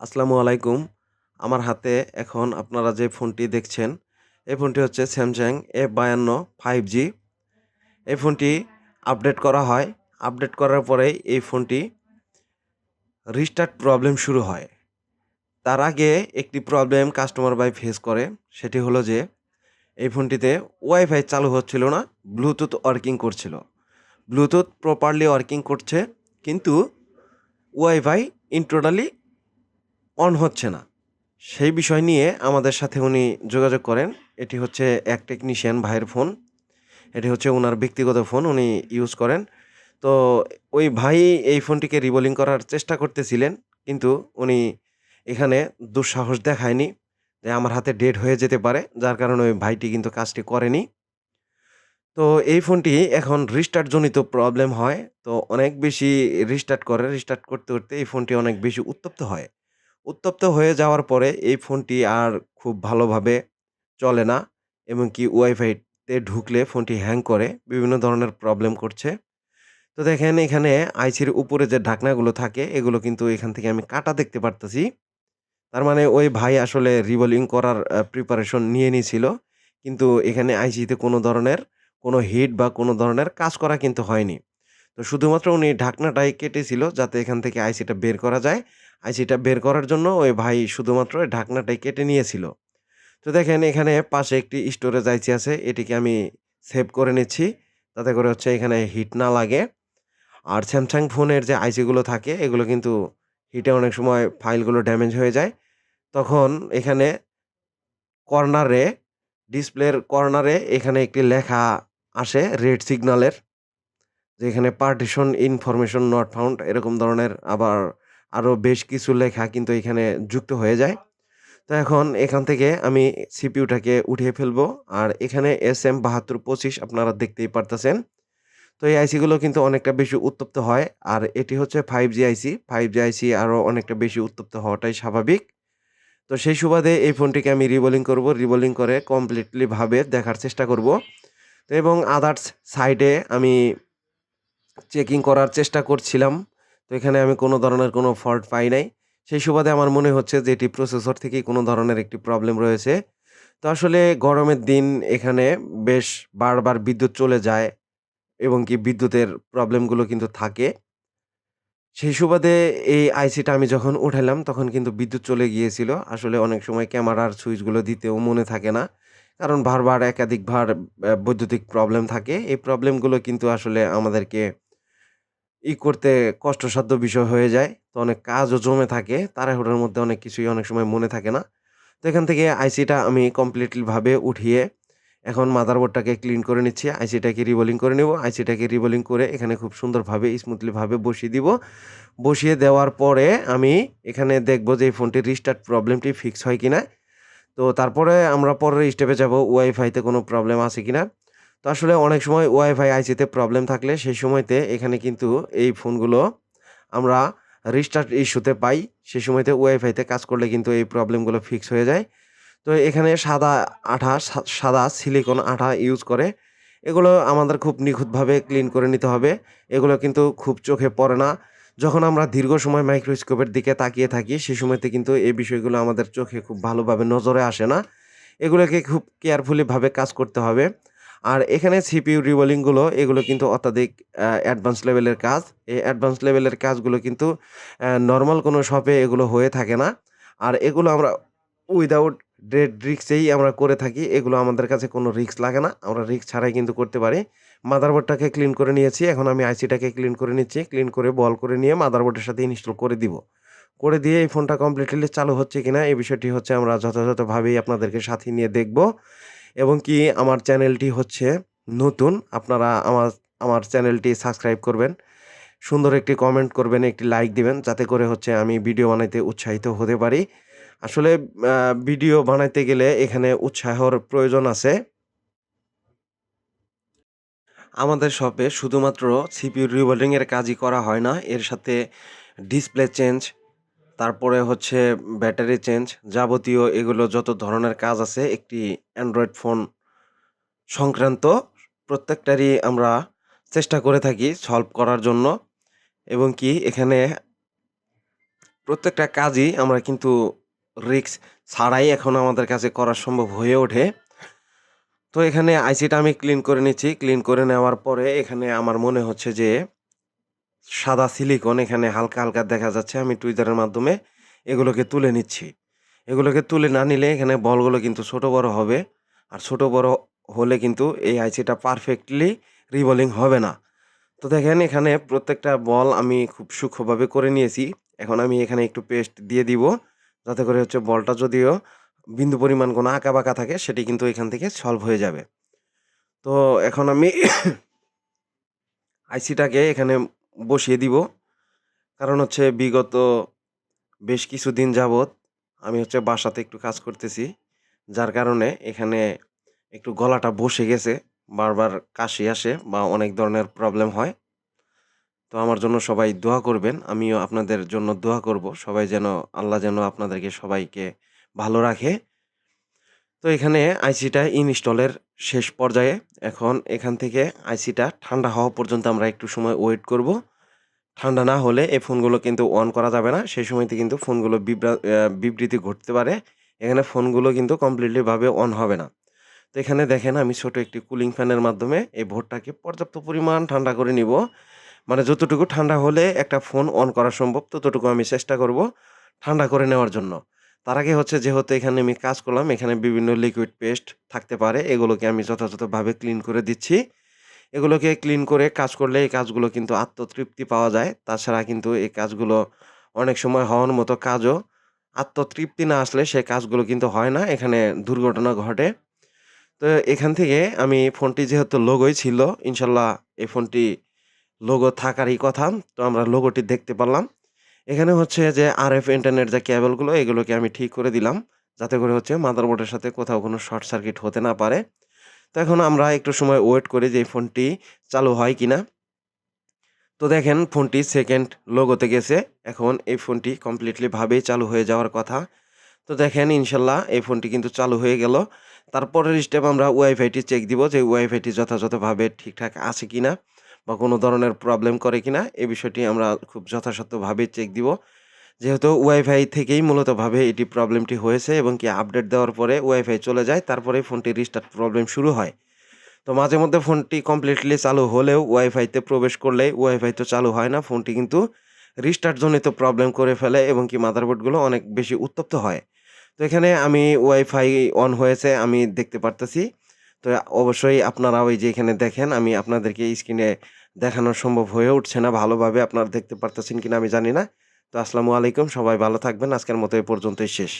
আসসালামু আলাইকুম। আমার হাতে এখন আপনারা যে ফোনটি দেখছেন, এই ফোনটি হচ্ছে Samsung A52 5G। এই ফোনটি আপডেট করা হয়। আপডেট করার পরেই এই ফোনটি রিস্টার্ট প্রবলেম শুরু হয়। তার আগে একটি প্রবলেম কাস্টমার ভাই ফেস করে, সেটি হলো যে এই ফোনটিতে ওয়াইফাই চালু হচ্ছিল না, ব্লুটুথ ওয়ার্কিং করছিল। ব্লুটুথ প্রপারলি ওয়ার্কিং করছে, কিন্তু ওয়াইফাই টোটালি অন হচ্ছে না। সেই বিষয় নিয়ে আমাদের সাথে উনি যোগাযোগ করেন। এটি হচ্ছে এক টেকনিশিয়ান ভাইয়ের ফোন। এটি হচ্ছে উনার ব্যক্তিগত ফোন, উনি ইউজ করেন। তো ওই ভাই এই ফোনটিকে রিবোলিং করার চেষ্টা করতেছিলেন, কিন্তু উনি এখানে দুঃসাহস দেখায়নি যে আমার হাতে ডেড হয়ে যেতে পারে, যার কারণে ওই ভাইটি কিন্তু কাজটি করেনি। তো এই ফোনটি এখন রিস্টার্ট জনিত প্রবলেম হয়। তো অনেক বেশি রিস্টার্ট করে। রিস্টার্ট করতে, করতে এই ফোনটি অনেক বেশি উত্তপ্ত হয়। উত্তপ্ত হয়ে যাওয়ার পরে এই ফোনটি আর খুব ভালোভাবে চলে না, এবং কি ওয়াইফাইতে ঢুকলে ফোনটি হ্যাং করে, বিভিন্ন ধরনের প্রবলেম করছে। তো দেখেন এখানে আইসির উপরে যে ঢাকনাগুলো থাকে এগুলো কিন্তু এখান থেকে আমি কাটা দেখতে পারতেছি। তার মানে ওই ভাই আসলে রিবোলিং করার প্রিপারেশন নিয়ে নিয়েছিল। কিন্তু এখানে আইসিতে কোনো ধরনের কোনো হিট বা কোনো ধরনের কাজ করা কিন্তু হয়নি। তো শুধুমাত্র উনি ঢাকনাটাই কেটেছিল যাতে এখান থেকে আইসিটা বের করা যায়। আইসিটা বের করার জন্য ওই ভাই শুধুমাত্র ওই ঢাকনাটাই কেটে নিয়েছিল। তো দেখেন এখানে পাশে একটি স্টোরেজ আইসি আছে। এটিকে আমি সেভ করে নিচ্ছি। তাতে করে হচ্ছে এখানে হিট না লাগে। আর Samsung ফোনের যে আইসিগুলো থাকে এগুলো কিন্তু হিটে অনেক সময় ফাইলগুলো ড্যামেজ হয়ে যায়। তখন এখানে কর্নারে, ডিসপ্লের কর্নারে এখানে একটি লেখা আসে রেড সিগনালের, যেখানে পার্টিশন ইনফরমেশন নট ফাউন্ড এরকম ধরনের আবার আরো বেশ কিছু লেখা কিন্তু এখানে যুক্ত হয়ে যায়। তো এখন এখান থেকে আমি সিপিইউটাকে উঠিয়ে ফেলবো। আর এখানে SM7225 আপনারা দেখতেই পারতেছেন। তো এই আইসিগুলো কিন্তু অনেকটা বেশি উত্তপ্ত হয়। আর এটি হচ্ছে 5G আইসি। 5G আইসি আরো অনেকটা বেশি উত্তপ্ত হওয়াটাই স্বাভাবিক। তো সেই সুবাদে এই ফোনটিকে আমি রিবোলিং করব। রিবোলিং করে কমপ্লিটলি ভাবে দেখার চেষ্টা করব। তো এবং আদার্স সাইডে আমি চেকিং করার চেষ্টা করছিলাম। তো এখানে আমি কোনো ধরনের কোনো ফল্ট পাই নাই। সেই সুবাদে আমার মনে হচ্ছে যে এটি প্রসেসর থেকেই কোনো ধরনের একটি প্রবলেম রয়েছে। তো আসলে গরমের দিন এখানে বেশ বারবার বিদ্যুৎ চলে যায়, এবং কি বিদ্যুতের প্রবলেমগুলো কিন্তু থাকে। সেই সুবাদে এই আইসিটা আমি যখন উঠাইলাম তখন কিন্তু বিদ্যুৎ চলে গিয়েছিল। আসলে অনেক সময় ক্যামেরার সুইচগুলো দিতেও মনে থাকে না। কারণ বারবার একাধিকবার বৈদ্যুতিক প্রবলেম থাকে। এই প্রবলেমগুলো কিন্তু আসলে আমাদেরকে করতে কষ্টসাধ্য বিষয় হয়ে যায়। তো অনেক কাজও জমে থাকে। তাড়াহুড়োর মধ্যে অনেক কিছুই অনেক সময় মনে থাকে না। তো এখান থেকে আইসিটা আমি কমপ্লিটলি ভাবে উঠিয়ে এখন মাদারবোর্ডটাকে ক্লিন করে নিচ্ছি। আইসিটাকে রিবোলিং করে নিব। আইসিটাকে রিবোলিং করে এখানে খুব সুন্দরভাবে স্মুথলি ভাবে বসিয়ে দিব। বসিয়ে দেওয়ার পরে আমি এখানে দেখব যে এই ফোনটির রিস্টার্ট প্রবলেমটি ফিক্স হয় কিনা। তো তারপরে আমরা পরের স্টেপে যাব ওয়াইফাইতে কোনো প্রবলেম আছে কিনা। তো আসলে অনেক সময় ওয়াইফাই আইসিতে প্রবলেম থাকলে সেই সময়তে এখানে কিন্তু এই ফোনগুলো আমরা রিস্টার্ট ইস্যুতে পাই। সে সময়তে ওয়াইফাইতে কাজ করলে কিন্তু এই প্রবলেমগুলো ফিক্স হয়ে যায়। তো এখানে সাদা আঠা, সাদা সিলিকন আঠা ইউজ করে। এগুলো আমাদের খুব নিখুঁতভাবে ক্লিন করে নিতে হবে। এগুলো কিন্তু খুব চোখে পড়ে না। যখন আমরা দীর্ঘ সময় মাইক্রোস্কোপের দিকে তাকিয়ে থাকি, সে সময়তে কিন্তু এই বিষয়গুলো আমাদের চোখে খুব ভালোভাবে নজরে আসে না। এগুলোকে খুব কেয়ারফুলি ভাবে কাজ করতে হবে। আর এখানে সিপিইউ রিবোলিং গুলো এগুলো কিন্তু অত্যাধিক অ্যাডভান্স লেভেলের কাজ। এই অ্যাডভান্স লেভেলের কাজগুলো কিন্তু নরমাল কোনো শপে এগুলো হয়ে থাকে না। আর এগুলো আমরা উইথআউট ডেড রিস্কেই আমরা করে থাকি। এগুলো আমাদের কাছে কোনো রিস্ক লাগে না। আমরা রিস্ক ছাড়াই কিন্তু করতে পারি। মাদারবোর্ডটাকে ক্লিন করে নিয়েছি। এখন আমি আইসিটাকে ক্লিন করে নিচ্ছি। ক্লিন করে বল করে নিয়ে মাদারবোর্ডের সাথে ইনস্টল করে দিব। করে দিয়ে এই ফোনটা কমপ্লিটলি চালু হচ্ছে কিনা এই বিষয়টি হচ্ছে আমরা যথাযথভাবেই আপনাদেরকে সাথে নিয়ে দেখব। এবং কি আমার চ্যানেলটি হচ্ছে নতুন। আপনারা আমার আমার চ্যানেলটি সাবস্ক্রাইব করবেন। সুন্দর একটি কমেন্ট করবেন, একটি লাইক দিবেন, যাতে করে হচ্ছে আমি ভিডিও বানাইতে উৎসাহিত হতে পারি। আসলে আ ভিডিও বানাইতে গেলে এখানে উৎসাহর প্রয়োজন আছে। আমাদের শপে শুধুমাত্র সিপিইউ রিবোল্ডিং এর কাজই করা হয় না। এর সাথে ডিসপ্লে চেঞ্জ, তারপরে হচ্ছে ব্যাটারি চেঞ্জ, যাবতীয় এগুলো যত ধরনের কাজ আছে একটি অ্যান্ড্রয়েড ফোন সংক্রান্ত প্রত্যেকটারই আমরা চেষ্টা করে থাকি সলভ করার জন্য। এবং কি এখানে প্রত্যেকটা কাজই আমরা কিন্তু রিস্ক ছাড়াই এখন আমাদের কাছে করা সম্ভব হয়ে ওঠে। তো এখানে আইসিটা আমি ক্লিন করে নিচ্ছি। ক্লিন করে নেওয়ার পরে এখানে আমার মনে হচ্ছে যে সাদা সিলিকন এখানে হালকা, হালকা দেখা যাচ্ছে। আমি টুইজারের মাধ্যমে এগুলোকে তুলে নিচ্ছি। এগুলোকে তুলে না নিলে এখানে বলগুলো কিন্তু ছোট বড় হবে। আর ছোট বড় হলে কিন্তু এই আইসিটা পারফেক্টলি রিবলিং হবে না। তো দেখেন এখানে প্রত্যেকটা বল আমি খুব সূক্ষ্মভাবে করে নিয়েছি। এখন আমি এখানে একটু পেস্ট দিয়ে দিব। যাতে করে হচ্ছে বলটা যদিও বিন্দু পরিমাণ কোনো আঁকা-বাঁকা থাকে সেটি কিন্তু এখান থেকে সলভ হয়ে যাবে। তো এখন আমি আইসিটাকে এখানে বসিয়ে দিব। কারণ হচ্ছে বিগত বেশ কিছুদিন যাবৎ আমি হচ্ছে বাসাতে একটু কাজ করতেছি। যার কারণে এখানে একটু গলাটা বসে গেছে। বারবার কাশি আসে বা অনেক ধরনের প্রবলেম হয়। তো আমার জন্য সবাই দোয়া করবেন। আমিও আপনাদের জন্য দোয়া করব। সবাই যেন আল্লাহ যেন আপনাদেরকে সবাইকে ভালো রাখে। তো এখানে আইসিটা ইনস্টলের শেষ পর্যায়ে। এখন এখান থেকে আইসিটা ঠান্ডা হওয়া পর্যন্ত আমরা একটু সময় ওয়েট করব। ঠান্ডা না হলে এই ফোনগুলো কিন্তু অন করা যাবে না। সেই সময়তে কিন্তু ফোনগুলো বিবৃতি ঘটতে পারে। এখানে ফোনগুলো কিন্তু কমপ্লিটলি ভাবে অন হবে না। তো এখানে দেখেন আমি ছোট একটি কুলিং ফ্যানের মাধ্যমে এই বোর্ডটাকে পর্যাপ্ত পরিমাণ ঠান্ডা করে নিব। মানে যতটুকু ঠান্ডা হলে একটা ফোন অন করা সম্ভব ততটুকু আমি চেষ্টা করব ঠান্ডা করে নেওয়ার জন্য। তার আগে হচ্ছে যেহেতু এখানে আমি কাজ করলাম, এখানে বিভিন্ন লিকুইড পেস্ট থাকতে পারে। এগুলোকে আমি যথাযথভাবে ক্লিন করে দিচ্ছি। এগুলোকে ক্লিন করে কাজ করলে এই কাজগুলো কিন্তু আত্মতৃপ্তি পাওয়া যায়। তাছাড়া কিন্তু এই কাজগুলো অনেক সময় হওয়ার মতো কাজও আত্মতৃপ্তি না আসলে সেই কাজগুলো কিন্তু হয় না। এখানে দুর্ঘটনা ঘটে। তো এখান থেকে আমি ফোনটি যেহেতু লোগোই ছিল, ইনশাল্লাহ এই ফোনটি লোগো থাকারই কথা। তো আমরা লোগোটি দেখতে পারলাম। এখানে হচ্ছে যে আরএফ ইন্টারনেট যে কেবলগুলো এগুলোকে আমি ঠিক করে দিলাম। যাতে করে হচ্ছে মাদারবোর্ডের সাথে কোথাও কোনো শর্ট সার্কিট হতে না পারে। তো এখন আমরা একটু সময় ওয়েট করি যে এই ফোনটি চালু হয় কিনা। তো দেখেন ফোনটি সেকেন্ড লোগোতে গেছে। এখন এই ফোনটি কমপ্লিটলি ভাবেই চালু হয়ে যাওয়ার কথা। তো দেখেন ইনশাল্লাহ এই ফোনটি কিন্তু চালু হয়ে গেল। তারপরের স্টেপ আমরা ওয়াইফাইটি চেক দিব যে ওয়াইফাইটি যথাযথভাবে ঠিকঠাক আছে কিনা বা কোনো ধরনের প্রবলেম করে কিনা এই বিষয়টি আমরা খুব যথাযথভাবে চেক দিব। যেহেতু ওয়াইফাই থেকেই মূলতভাবে এটি প্রবলেমটি হয়েছে এবং কি আপডেট দেওয়ার পরে ওয়াইফাই চলে যায় তারপরে ফোনটি রিস্টার্ট প্রবলেম শুরু হয়। তো মাঝে মধ্যে ফোনটি কমপ্লিটলি চালু হলেও ওয়াইফাইতে প্রবেশ করলেই ওয়াইফাই তো চালু হয় না। ফোনটি কিন্তু রিস্টার্ট জনিত প্রবলেম করে ফেলে এবং কি মাদারবোর্ডগুলো অনেক বেশি উত্তপ্ত হয়। তো এখানে আমি ওয়াইফাই অন হয়েছে আমি দেখতে পারতেছি। তো অবশ্যই আপনারা ওই যে এখানে দেখেন আমি আপনাদেরকে স্ক্রিনে দেখানো সম্ভব হয়ে উঠছে না ভালোভাবে। আপনারা দেখতে পারতেছেন কিনা আমি জানি না। তো আসসালামু আলাইকুম। সবাই ভালো থাকবেন। আজকের মতো এ পর্যন্তই শেষ।